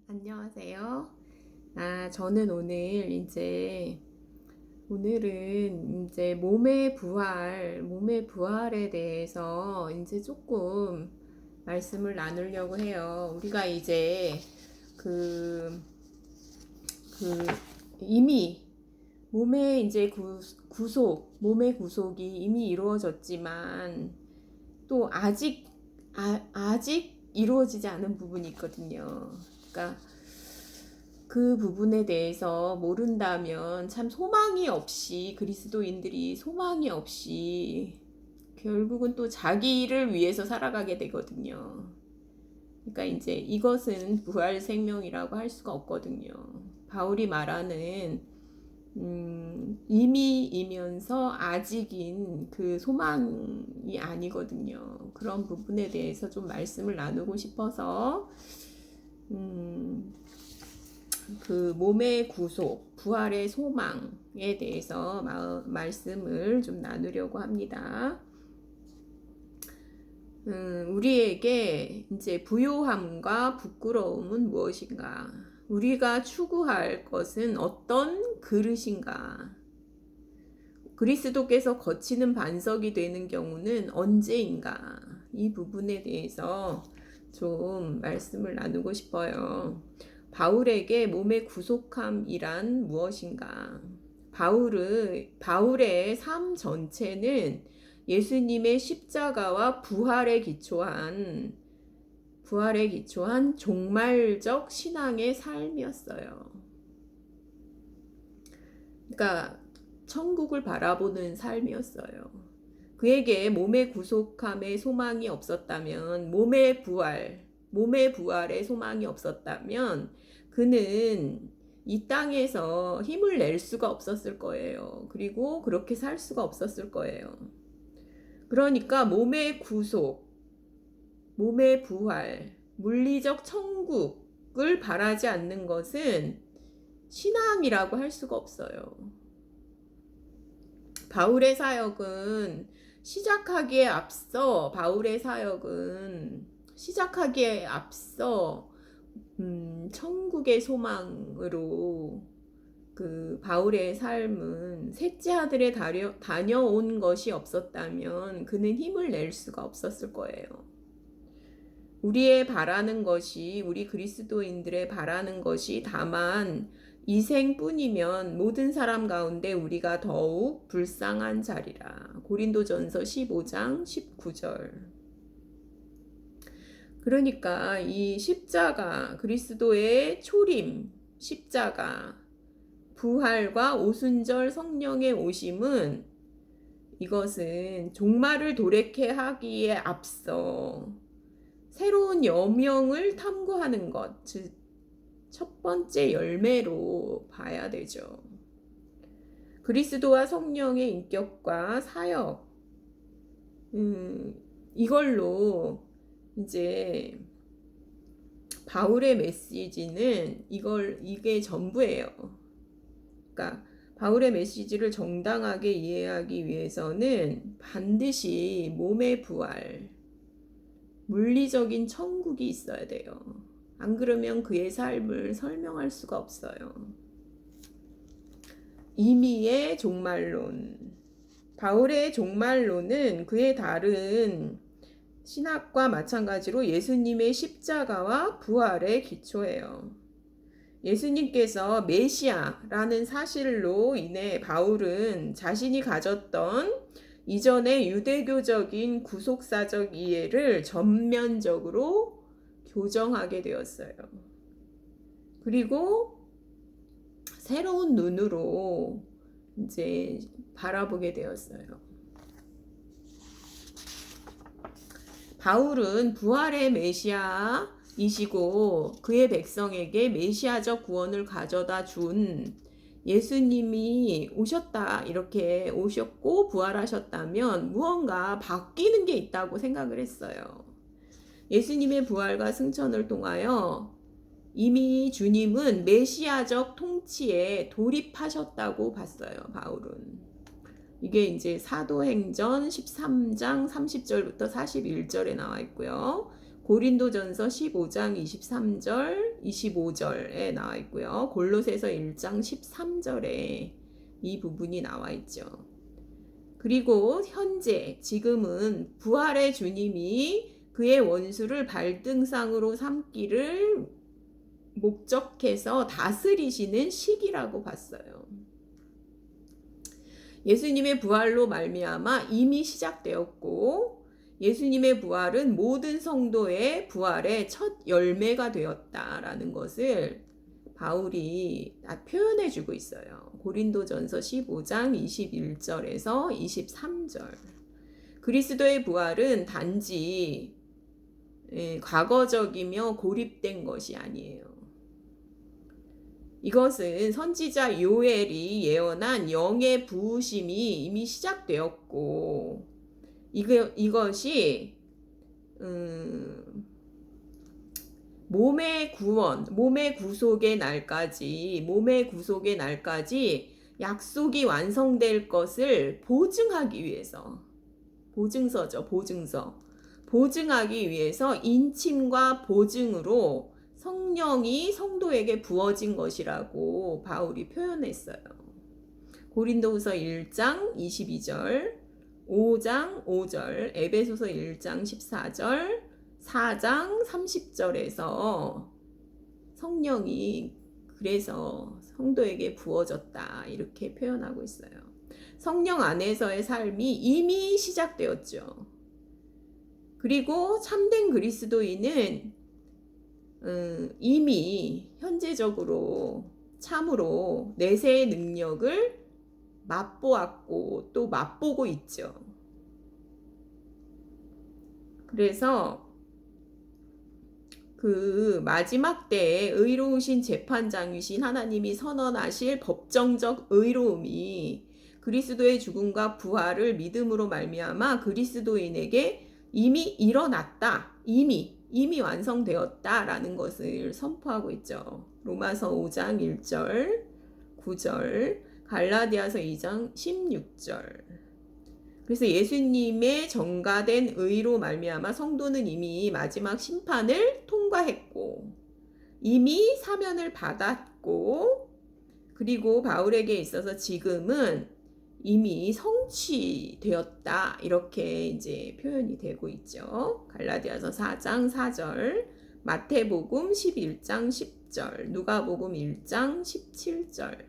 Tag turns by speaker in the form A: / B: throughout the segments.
A: 안녕하세요. 저는 오늘은 몸의 부활에 대해서 이제 조금 말씀을 나누려고 해요. 우리가 이제 그, 그 이미 몸의 이제 몸의 구속이 이미 이루어졌지만 또 아직 이루어지지 않은 부분이 있거든요. 그러니까 그 부분에 대해서 모른다면 참 그리스도인들이 소망이 없이 결국은 또 자기를 위해서 살아가게 되거든요. 그러니까 이제 이것은 부활 생명이라고 할 수가 없거든요. 바울이 말하는 이미이면서 아직인 그 소망이 아니거든요. 그런 부분에 대해서 좀 말씀을 나누고 싶어서 그 몸의 구속, 부활의 소망에 대해서 말씀을 좀 나누려고 합니다. 우리에게 이제 부요함과 부끄러움은 무엇인가? 우리가 추구할 것은 어떤 그릇인가? 그리스도께서 거치는 반석이 되는 경우는 언제인가? 이 부분에 대해서 좀 말씀을 나누고 싶어요. 바울에게 몸의 구속함이란 무엇인가? 바울의 삶 전체는 예수님의 십자가와 부활에 기초한 종말적 신앙의 삶이었어요. 그러니까 천국을 바라보는 삶이었어요. 그에게 몸의 구속함의 소망이 없었다면, 몸의 부활의 소망이 없었다면, 그는 이 땅에서 힘을 낼 수가 없었을 거예요. 그리고 그렇게 살 수가 없었을 거예요. 그러니까 몸의 부활, 물리적 천국을 바라지 않는 것은 신앙이라고 할 수가 없어요. 바울의 사역은 시작하기에 앞서 천국의 소망으로 그 바울의 삶은 셋째 아들에 다녀온 것이 없었다면 그는 힘을 낼 수가 없었을 거예요. 우리 그리스도인들의 바라는 것이 다만 이 생뿐이면 모든 사람 가운데 우리가 더욱 불쌍한 자리라. 고린도전서 15장 19절. 그러니까 이 십자가, 그리스도의 초림, 십자가, 부활과 오순절 성령의 오심은 이것은 종말을 도래케 하기에 앞서 새로운 여명을 탐구하는 것, 즉 첫 번째 열매로 봐야 되죠. 그리스도와 성령의 인격과 사역, 이걸로 이제 바울의 메시지는 이게 전부예요. 그러니까 바울의 메시지를 정당하게 이해하기 위해서는 반드시 몸의 부활, 물리적인 천국이 있어야 돼요. 안 그러면 그의 삶을 설명할 수가 없어요. 임의의 종말론. 바울의 종말론은 그의 다른 신학과 마찬가지로 예수님의 십자가와 부활에 기초해요. 예수님께서 메시아라는 사실로 인해 바울은 자신이 가졌던 이전의 유대교적인 구속사적 이해를 전면적으로 교정하게 되었어요. 그리고 새로운 눈으로 이제 바라보게 되었어요. 바울은 부활의 메시아이시고 그의 백성에게 메시아적 구원을 가져다 준 예수님이 이렇게 오셨고 부활하셨다면 무언가 바뀌는 게 있다고 생각을 했어요. 예수님의 부활과 승천을 통하여 이미 주님은 메시아적 통치에 돌입하셨다고 봤어요, 바울은. 이게 이제 사도행전 13장 30절부터 41절에 나와 있고요. 고린도전서 15장 23절, 25절에 나와 있고요. 골로새서 1장 13절에 이 부분이 나와 있죠. 그리고 현재 지금은 부활의 주님이 그의 원수를 발등상으로 삼기를 목적해서 다스리시는 시기라고 봤어요. 예수님의 부활로 말미암아 이미 시작되었고 예수님의 부활은 모든 성도의 부활의 첫 열매가 되었다라는 것을 바울이 다 표현해 주고 있어요. 고린도전서 15장 21절에서 23절. 그리스도의 부활은 단지 과거적이며 고립된 것이 아니에요. 이것은 선지자 요엘이 예언한 영의 부으심이 이미 시작되었고 이것이 몸의 구원, 몸의 구속의 날까지 약속이 완성될 것을 보증하기 위해서 보증서죠. 보증하기 위해서 인침과 보증으로 성령이 성도에게 부어진 것이라고 바울이 표현했어요. 고린도후서 1장 22절, 5장 5절, 에베소서 1장 14절, 4장 30절에서 성령이 그래서 성도에게 부어졌다 이렇게 표현하고 있어요. 성령 안에서의 삶이 이미 시작되었죠. 그리고 참된 그리스도인은 이미 현재적으로 참으로 내세의 능력을 맛보았고 또 맛보고 있죠. 그래서 그 마지막 때에 의로우신 재판장이신 하나님이 선언하실 법정적 의로움이 그리스도의 죽음과 부활을 믿음으로 말미암아 그리스도인에게 이미 일어났다. 이미 완성되었다라는 것을 선포하고 있죠. 로마서 5장 1절, 9절, 갈라디아서 2장 16절. 그래서 예수님의 전가된 의로 말미암아 성도는 이미 마지막 심판을 통과했고 이미 사면을 받았고 그리고 바울에게 있어서 지금은 이미 성취되었다 이렇게 이제 표현이 되고 있죠. 갈라디아서 4장 4절, 마태복음 11장 10절, 누가복음 1장 17절.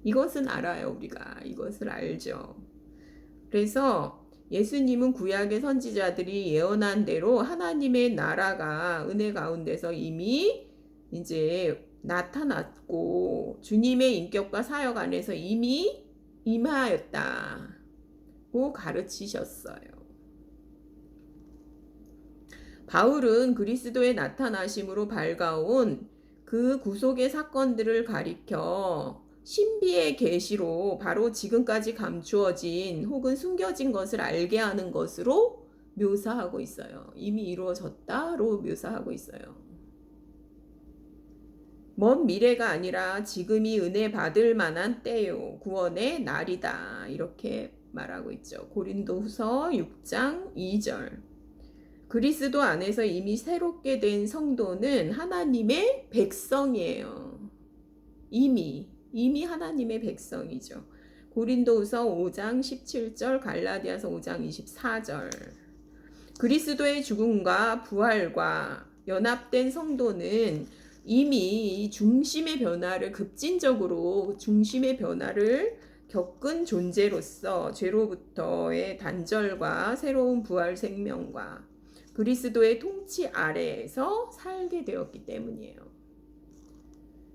A: 이것은 알아요. 우리가 이것을 알죠. 그래서 예수님은 구약의 선지자들이 예언한 대로 하나님의 나라가 은혜 가운데서 이미 이제 나타났고 주님의 인격과 사역 안에서 이미 임하였다고 가르치셨어요. 바울은 그리스도의 나타나심으로 밝아온 그 구속의 사건들을 가리켜 신비의 계시로 바로 지금까지 감추어진 혹은 숨겨진 것을 알게 하는 것으로 묘사하고 있어요. 이미 이루어졌다로 묘사하고 있어요. 먼 미래가 아니라 지금이 은혜 받을 만한 때요. 구원의 날이다. 이렇게 말하고 있죠. 고린도후서 6장 2절. 그리스도 안에서 이미 새롭게 된 성도는 하나님의 백성이에요. 이미 하나님의 백성이죠. 고린도후서 5장 17절, 갈라디아서 5장 24절. 그리스도의 죽음과 부활과 연합된 성도는 이미 중심의 변화를 급진적으로 중심의 변화를 겪은 존재로서 죄로부터의 단절과 새로운 부활 생명과 그리스도의 통치 아래에서 살게 되었기 때문이에요.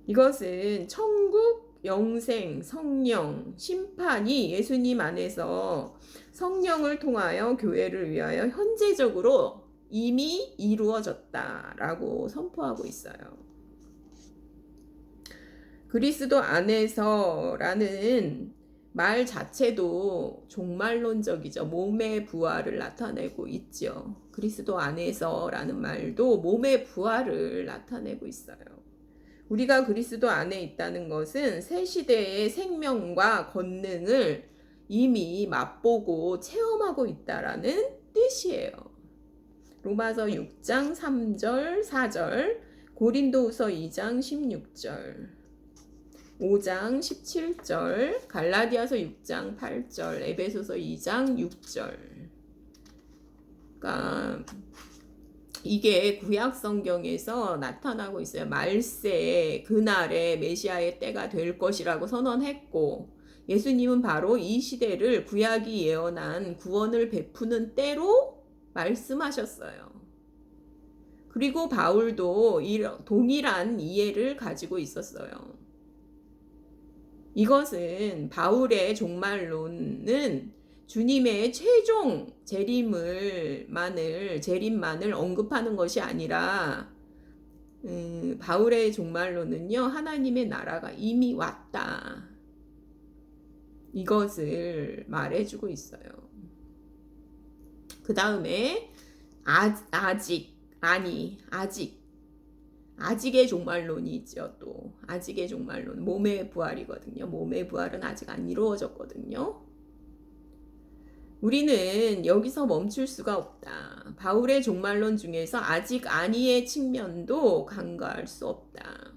A: 이것은 천국, 영생, 성령, 심판이 예수님 안에서 성령을 통하여 교회를 위하여 현재적으로 이미 이루어졌다라고 선포하고 있어요. 그리스도 안에서라는 말 자체도 종말론적이죠. 몸의 부활을 나타내고 있죠. 그리스도 안에서라는 말도 몸의 부활을 나타내고 있어요. 우리가 그리스도 안에 있다는 것은 새 시대의 생명과 권능을 이미 맛보고 체험하고 있다라는 뜻이에요. 로마서 6장 3절 4절, 고린도후서 2장 16절, 5장 17절, 갈라디아서 6장 8절, 에베소서 2장 6절. 그러니까 이게 구약 성경에서 나타나고 있어요. 말세 그날에 메시아의 때가 될 것이라고 선언했고, 예수님은 바로 이 시대를 구약이 예언한 구원을 베푸는 때로 말씀하셨어요. 그리고 바울도 동일한 이해를 가지고 있었어요. 이것은 바울의 종말론은 주님의 최종 재림만을 언급하는 것이 아니라, 바울의 종말론은요, 하나님의 나라가 이미 왔다, 이것을 말해주고 있어요. 그 다음에 아직의 종말론이 있죠. 또 아직의 종말론, 몸의 부활이거든요. 몸의 부활은 아직 안 이루어졌거든요. 우리는 여기서 멈출 수가 없다. 바울의 종말론 중에서 아직 아니의 측면도 간과할 수 없다.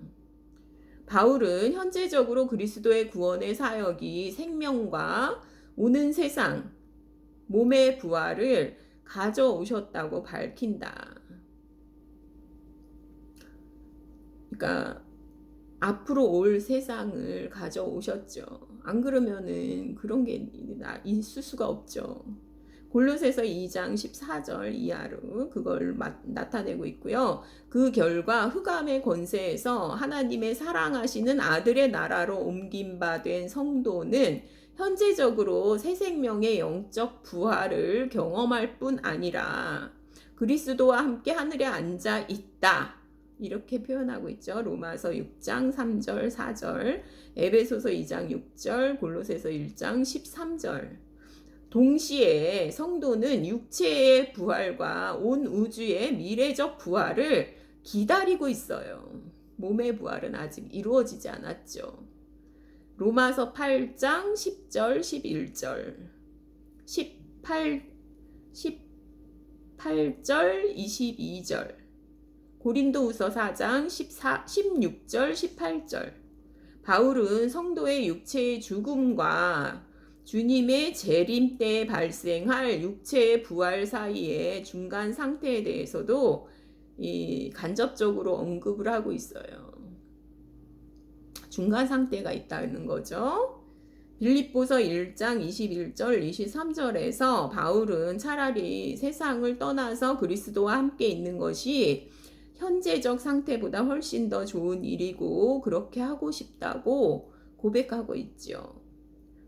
A: 바울은 현재적으로 그리스도의 구원의 사역이 생명과 오는 세상, 몸의 부활을 가져오셨다고 밝힌다. 그러니까 앞으로 올 세상을 가져오셨죠. 안 그러면은 그런 게 있을 수가 없죠. 골로새서 2장 14절 이하로 그걸 나타내고 있고요. 그 결과 흑암의 권세에서 하나님의 사랑하시는 아들의 나라로 옮긴 바 된 성도는 현재적으로 새 생명의 영적 부활을 경험할 뿐 아니라 그리스도와 함께 하늘에 앉아 있다, 이렇게 표현하고 있죠. 로마서 6장 3절 4절, 에베소서 2장 6절, 골로새서 1장 13절. 동시에 성도는 육체의 부활과 온 우주의 미래적 부활을 기다리고 있어요. 몸의 부활은 아직 이루어지지 않았죠. 로마서 8장 10절 11절, 18절 22절, 고린도후서 4장 16절 18절. 바울은 성도의 육체의 죽음과 주님의 재림 때 발생할 육체의 부활 사이의 중간 상태에 대해서도 간접적으로 언급을 하고 있어요. 중간 상태가 있다는 거죠. 빌립보서 1장 21절 23절에서 바울은 차라리 세상을 떠나서 그리스도와 함께 있는 것이 현재적 상태보다 훨씬 더 좋은 일이고 그렇게 하고 싶다고 고백하고 있죠.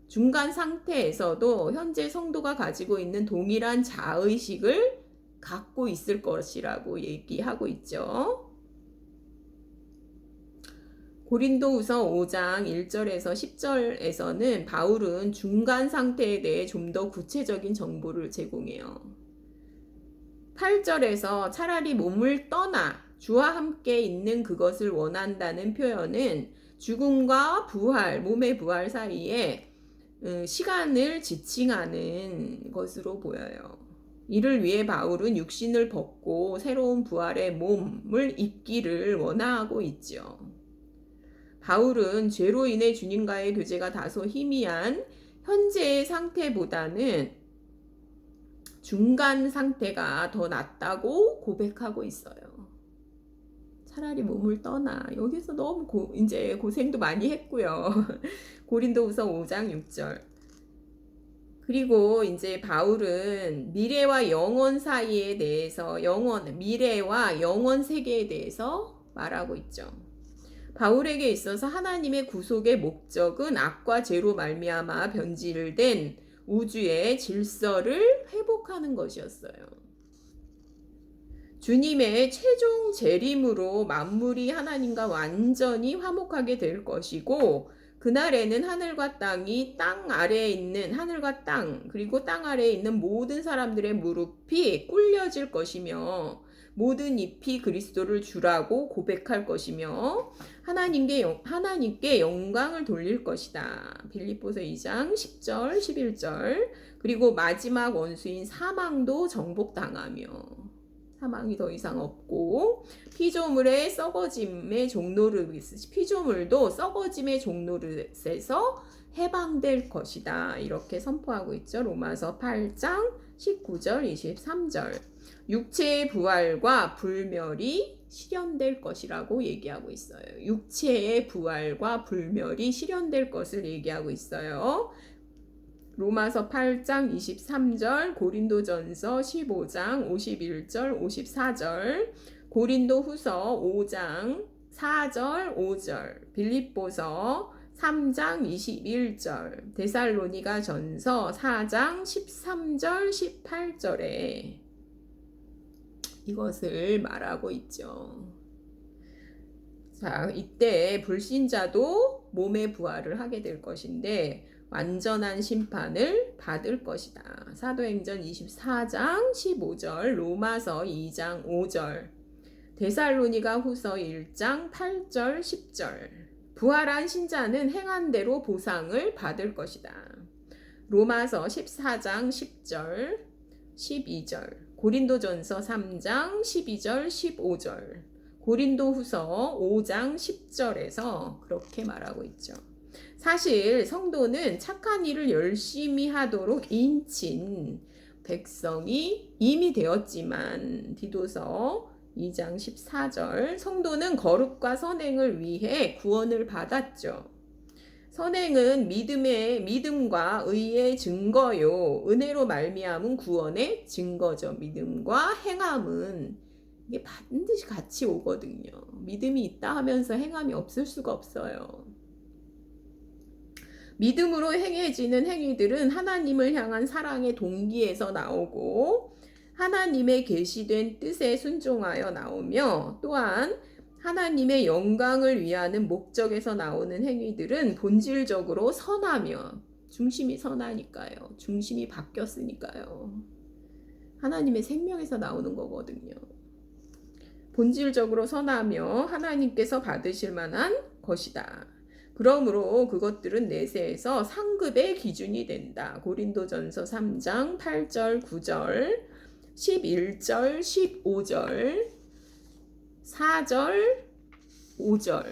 A: 중간 상태에서도 현재 성도가 가지고 있는 동일한 자의식을 갖고 있을 것이라고 얘기하고 있죠. 고린도후서 5장 1절에서 10절에서는 바울은 중간 상태에 대해 좀 더 구체적인 정보를 제공해요. 8절에서 차라리 몸을 떠나 주와 함께 있는 그것을 원한다는 표현은 죽음과 부활, 몸의 부활 사이에 시간을 지칭하는 것으로 보여요. 이를 위해 바울은 육신을 벗고 새로운 부활의 몸을 입기를 원하고 있죠. 바울은 죄로 인해 주님과의 교제가 다소 희미한 현재의 상태보다는 중간 상태가 더 낫다고 고백하고 있어요. 차라리 몸을 떠나. 여기서 너무 이제 고생도 많이 했고요. 고린도후서 5장 6절. 그리고 이제 바울은 미래와 영원 사이에 대해서, 미래와 영원 세계에 대해서 말하고 있죠. 바울에게 있어서 하나님의 구속의 목적은 악과 죄로 말미암아 변질된 우주의 질서를 회복하는 것이었어요. 주님의 최종 재림으로 만물이 하나님과 완전히 화목하게 될 것이고, 그날에는 하늘과 땅이 하늘과 땅, 그리고 땅 아래에 있는 모든 사람들의 무릎이 꿇려질 것이며 모든 입이 그리스도를 주라고 고백할 것이며 하나님께 영광을 돌릴 것이다. 빌립보서 2장 10절 11절. 그리고 마지막 원수인 사망도 정복당하며, 사망이 더 이상 없고, 피조물의 썩어짐의 종노릇, 피조물도 썩어짐의 종노릇에서 해방될 것이다. 이렇게 선포하고 있죠. 로마서 8장 19절 23절. 육체의 부활과 불멸이 실현될 것이라고 얘기하고 있어요. 육체의 부활과 불멸이 실현될 것을 얘기하고 있어요. 로마서 8장 23절, 고린도전서 15장 51절 54절, 고린도후서 5장 4절 5절, 빌립보서 3장 21절, 데살로니가전서 4장 13절 18절에 이것을 말하고 있죠. 자, 이때 불신자도 몸의 부활을 하게 될 것인데 완전한 심판을 받을 것이다. 사도행전 24장 15절, 로마서 2장 5절, 데살로니가 후서 1장 8절 10절. 부활한 신자는 행한 대로 보상을 받을 것이다. 로마서 14장 10절 12절, 고린도전서 3장 12절 15절, 고린도후서 5장 10절에서 그렇게 말하고 있죠. 사실 성도는 착한 일을 열심히 하도록 인친 백성이 이미 되었지만, 디도서 2장 14절, 성도는 거룩과 선행을 위해 구원을 받았죠. 선행은 믿음과 의의 증거요, 은혜로 말미암은 구원의 증거죠. 믿음과 행함은 이게 반드시 같이 오거든요. 믿음이 있다 하면서 행함이 없을 수가 없어요. 믿음으로 행해지는 행위들은 하나님을 향한 사랑의 동기에서 나오고 하나님의 계시된 뜻에 순종하여 나오며, 또한 하나님의 영광을 위하는 목적에서 나오는 행위들은 본질적으로 선하며, 중심이 선하니까요. 중심이 바뀌었으니까요. 하나님의 생명에서 나오는 거거든요. 본질적으로 선하며 하나님께서 받으실 만한 것이다. 그러므로 그것들은 내세에서 상급의 기준이 된다. 고린도전서 3장 8절 9절 11절 15절 4절 5절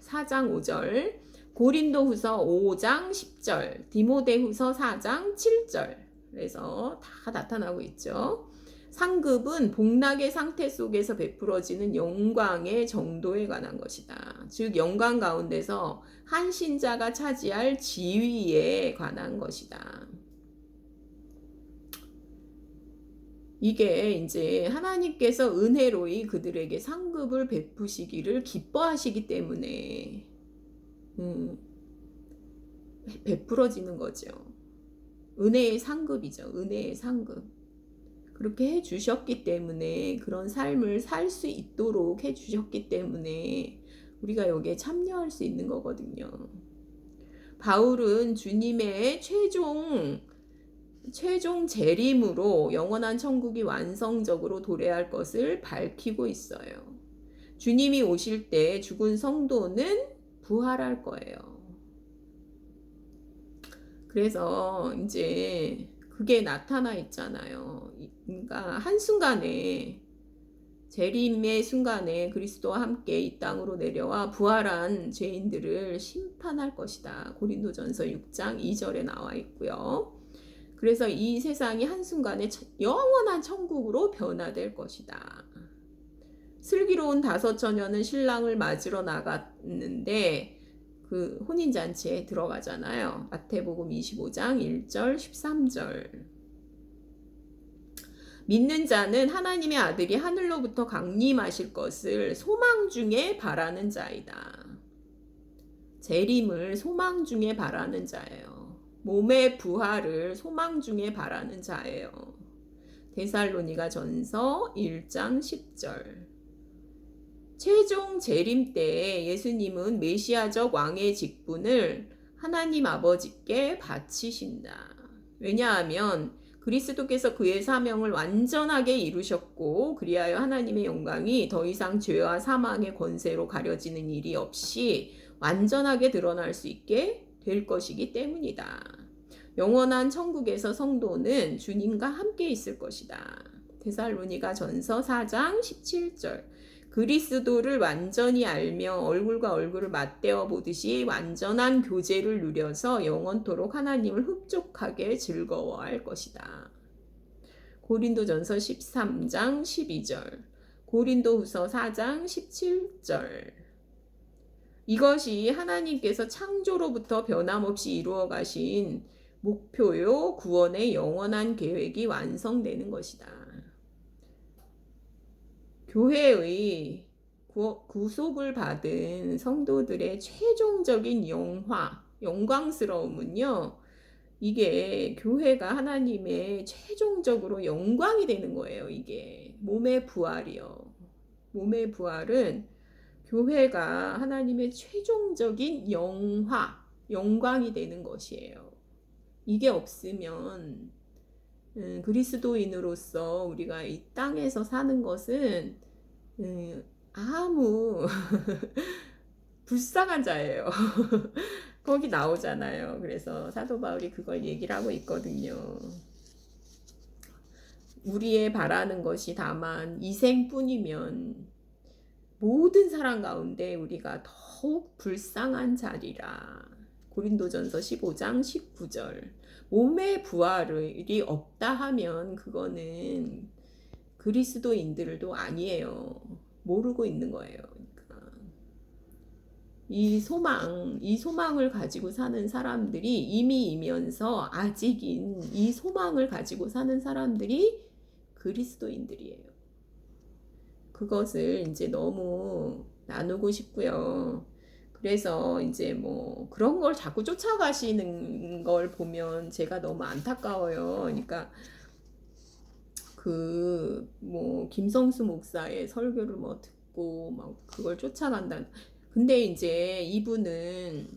A: 4장 5절, 고린도후서 5장 10절, 디모데후서 4장 7절. 그래서 다 나타나고 있죠. 상급은 복락의 상태 속에서 베풀어지는 영광의 정도에 관한 것이다. 즉 영광 가운데서 한 신자가 차지할 지위에 관한 것이다. 이게 이제 하나님께서 은혜로이 그들에게 상급을 베푸시기를 기뻐하시기 때문에 베풀어지는 거죠. 은혜의 상급이죠. 은혜의 상급. 그렇게 해주셨기 때문에, 그런 삶을 살 수 있도록 해주셨기 때문에 우리가 여기에 참여할 수 있는 거거든요. 바울은 주님의 최종 재림으로 영원한 천국이 완성적으로 도래할 것을 밝히고 있어요. 주님이 오실 때 죽은 성도는 부활할 거예요. 그래서 이제 그게 나타나 있잖아요. 그러니까 한순간에, 재림의 순간에 그리스도와 함께 이 땅으로 내려와 부활한 죄인들을 심판할 것이다. 고린도전서 6장 2절에 나와 있고요. 그래서 이 세상이 한순간에 영원한 천국으로 변화될 것이다. 슬기로운 5처녀는 신랑을 맞으러 나갔는데 그 혼인잔치에 들어가잖아요. 마태복음 25장 1절 13절. 믿는 자는 하나님의 아들이 하늘로부터 강림하실 것을 소망 중에 바라는 자이다. 재림을 소망 중에 바라는 자예요. 몸의 부활을 소망 중에 바라는 자예요. 데살로니가전서 1장 10절. 최종 재림 때 예수님은 메시아적 왕의 직분을 하나님 아버지께 바치신다. 왜냐하면 그리스도께서 그의 사명을 완전하게 이루셨고, 그리하여 하나님의 영광이 더 이상 죄와 사망의 권세로 가려지는 일이 없이 완전하게 드러날 수 있게 될 것이기 때문이다. 영원한 천국에서 성도는 주님과 함께 있을 것이다. 데살로니가 전서 4장 17절. 그리스도를 완전히 알며 얼굴과 얼굴을 맞대어 보듯이 완전한 교제를 누려서 영원토록 하나님을 흡족하게 즐거워할 것이다. 고린도전서 13장 12절. 고린도후서 4장 17절. 이것이 하나님께서 창조로부터 변함없이 이루어 가신 목표요 구원의 영원한 계획이 완성되는 것이다. 교회의 구속을 받은 성도들의 최종적인 영광스러움은요, 이게 교회가 하나님의 최종적으로 영광이 되는 거예요. 이게 몸의 부활이요. 몸의 부활은 교회가 하나님의 최종적인 영광이 되는 것이에요. 이게 없으면 그리스도인으로서 우리가 이 땅에서 사는 것은 아무 불쌍한 자예요. 거기 나오잖아요. 그래서 사도 바울이 그걸 얘기를 하고 있거든요. 우리의 바라는 것이 다만 이생뿐이면 모든 사람 가운데 우리가 더욱 불쌍한 자리라. 고린도전서 15장 19절. 몸의 부활이 없다 하면 그거는 그리스도인들도 아니에요. 모르고 있는 거예요. 그러니까 이 소망을 가지고 사는 사람들이 이미이면서 아직인 이 소망을 가지고 사는 사람들이 그리스도인들이에요. 그것을 이제 너무 나누고 싶고요. 그래서 이제 뭐 그런 걸 자꾸 쫓아가시는 걸 보면 제가 너무 안타까워요. 그러니까 그 뭐 김성수 목사의 설교를 뭐 듣고 막 그걸 쫓아간다. 근데 이제 이분은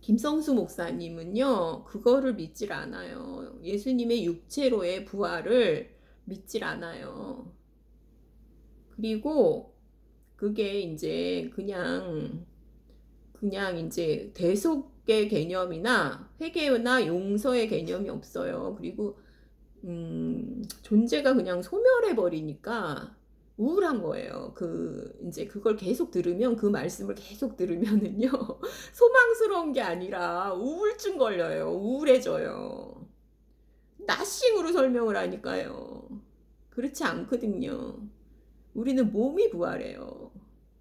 A: 김성수 목사님은요, 그거를 믿질 않아요. 예수님의 육체로의 부활을 믿질 않아요. 그리고 그게 이제 그냥 이제 대속의 개념이나 회개나 용서의 개념이 없어요. 그리고 존재가 그냥 소멸해 버리니까 우울한 거예요. 이제 그걸 계속 들으면, 그 말씀을 계속 들으면은요, 소망스러운 게 아니라 우울증 걸려요. 우울해져요. 나싱으로 설명을 하니까요. 그렇지 않거든요. 우리는 몸이 부활해요.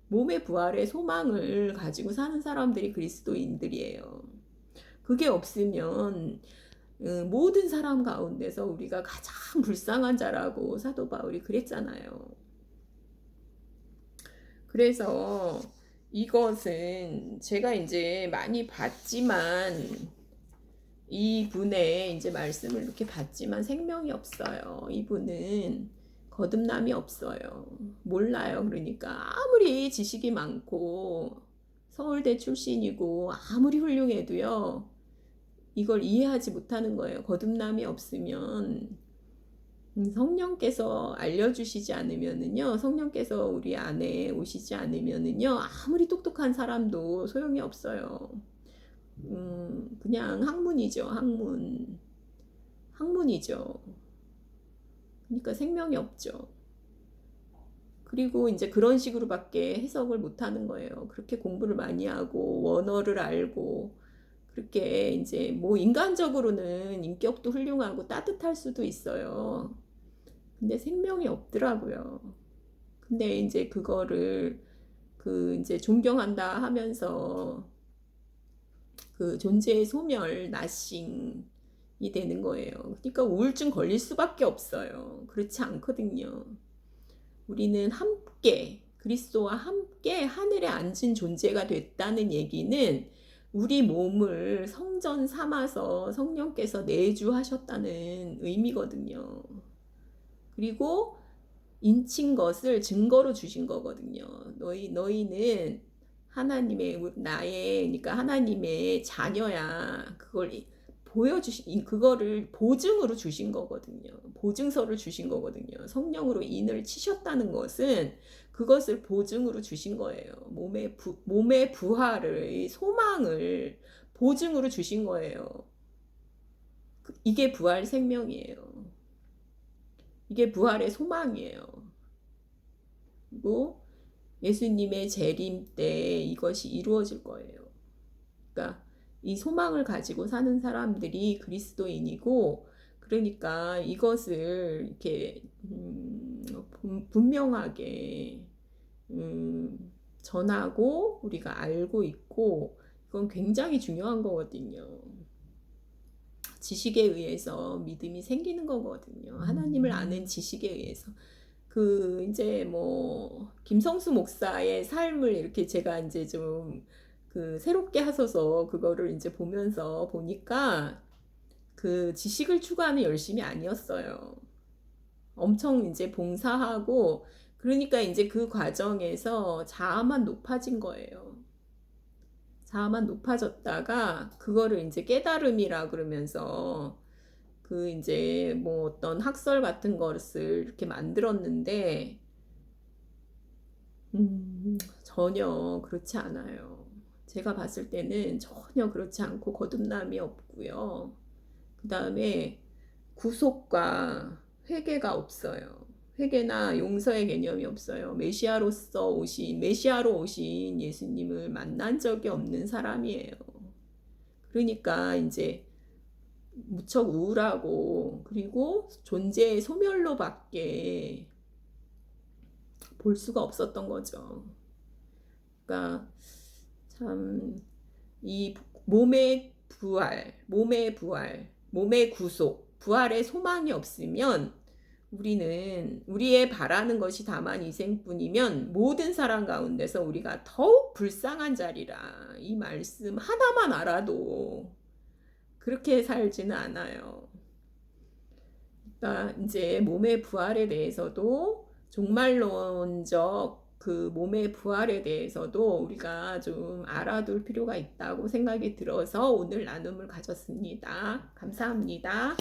A: 몸의 부활의 소망을 가지고 사는 사람들이 그리스도인들이에요. 그게 없으면 모든 사람 가운데서 우리가 가장 불쌍한 자라고 사도 바울이 그랬잖아요. 그래서 이것은 제가 이제 많이 봤지만, 이분의 이제 말씀을 이렇게 봤지만 생명이 없어요. 이분은 거듭남이 없어요. 몰라요. 그러니까 아무리 지식이 많고 서울대 출신이고 아무리 훌륭해도요, 이걸 이해하지 못하는 거예요. 거듭남이 없으면 성령께서 알려주시지 않으면은요, 성령께서 우리 안에 오시지 않으면은요, 아무리 똑똑한 사람도 소용이 없어요. 그냥 학문이죠. 학문이죠. 그러니까 생명이 없죠. 그리고 이제 그런 식으로밖에 해석을 못하는 거예요. 그렇게 공부를 많이 하고 원어를 알고 그렇게 이제 뭐 인간적으로는 인격도 훌륭하고 따뜻할 수도 있어요. 근데 생명이 없더라고요. 근데 이제 그거를 이제 존경한다 하면서 그 존재의 소멸, 나싱이 되는 거예요. 그러니까 우울증 걸릴 수밖에 없어요. 그렇지 않거든요. 우리는 함께, 그리스도와 함께 하늘에 앉은 존재가 됐다는 얘기는 우리 몸을 성전 삼아서 성령께서 내주하셨다는 의미거든요. 그리고 인친 것을 증거로 주신 거거든요. 너희는 그러니까 하나님의 자녀야. 그거를 보증으로 주신 거거든요. 보증서를 주신 거거든요. 성령으로 인을 치셨다는 것은 그것을 보증으로 주신 거예요. 몸의 부활을, 소망을 보증으로 주신 거예요. 이게 부활 생명이에요. 이게 부활의 소망이에요. 그리고 예수님의 재림 때 이것이 이루어질 거예요. 그러니까 이 소망을 가지고 사는 사람들이 그리스도인이고, 그러니까 이것을 이렇게 분명하게 전하고 우리가 알고 있고, 이건 굉장히 중요한 거거든요. 지식에 의해서 믿음이 생기는 거거든요. 하나님을 아는 지식에 의해서. 이제 김성수 목사의 삶을 이렇게 제가 이제 좀 새롭게 하셔서 그거를 이제 보면서 보니까 지식을 추구하는 열심이 아니었어요. 엄청 이제 봉사하고, 그러니까 이제 그 과정에서 자아만 높아진 거예요. 자아만 높아졌다가 그거를 이제 깨달음이라 그러면서 이제 어떤 학설 같은 것을 이렇게 만들었는데, 전혀 그렇지 않아요. 제가 봤을 때는 전혀 그렇지 않고 거듭남이 없고요. 그 다음에 구속과 회개가 없어요. 회개나 용서의 개념이 없어요. 메시아로 오신 예수님을 만난 적이 없는 사람이에요. 그러니까 이제 무척 우울하고, 그리고 존재의 소멸로밖에 볼 수가 없었던 거죠. 그러니까 참 이 몸의 부활, 몸의 구속, 부활의 소망이 없으면 우리의 바라는 것이 다만 이생뿐이면 모든 사람 가운데서 우리가 더욱 불쌍한 자리라. 이 말씀 하나만 알아도 그렇게 살지는 않아요. 그러니까 이제 몸의 부활에 대해서도, 종말론적 몸의 부활에 대해서도 우리가 좀 알아둘 필요가 있다고 생각이 들어서 오늘 나눔을 가졌습니다. 감사합니다.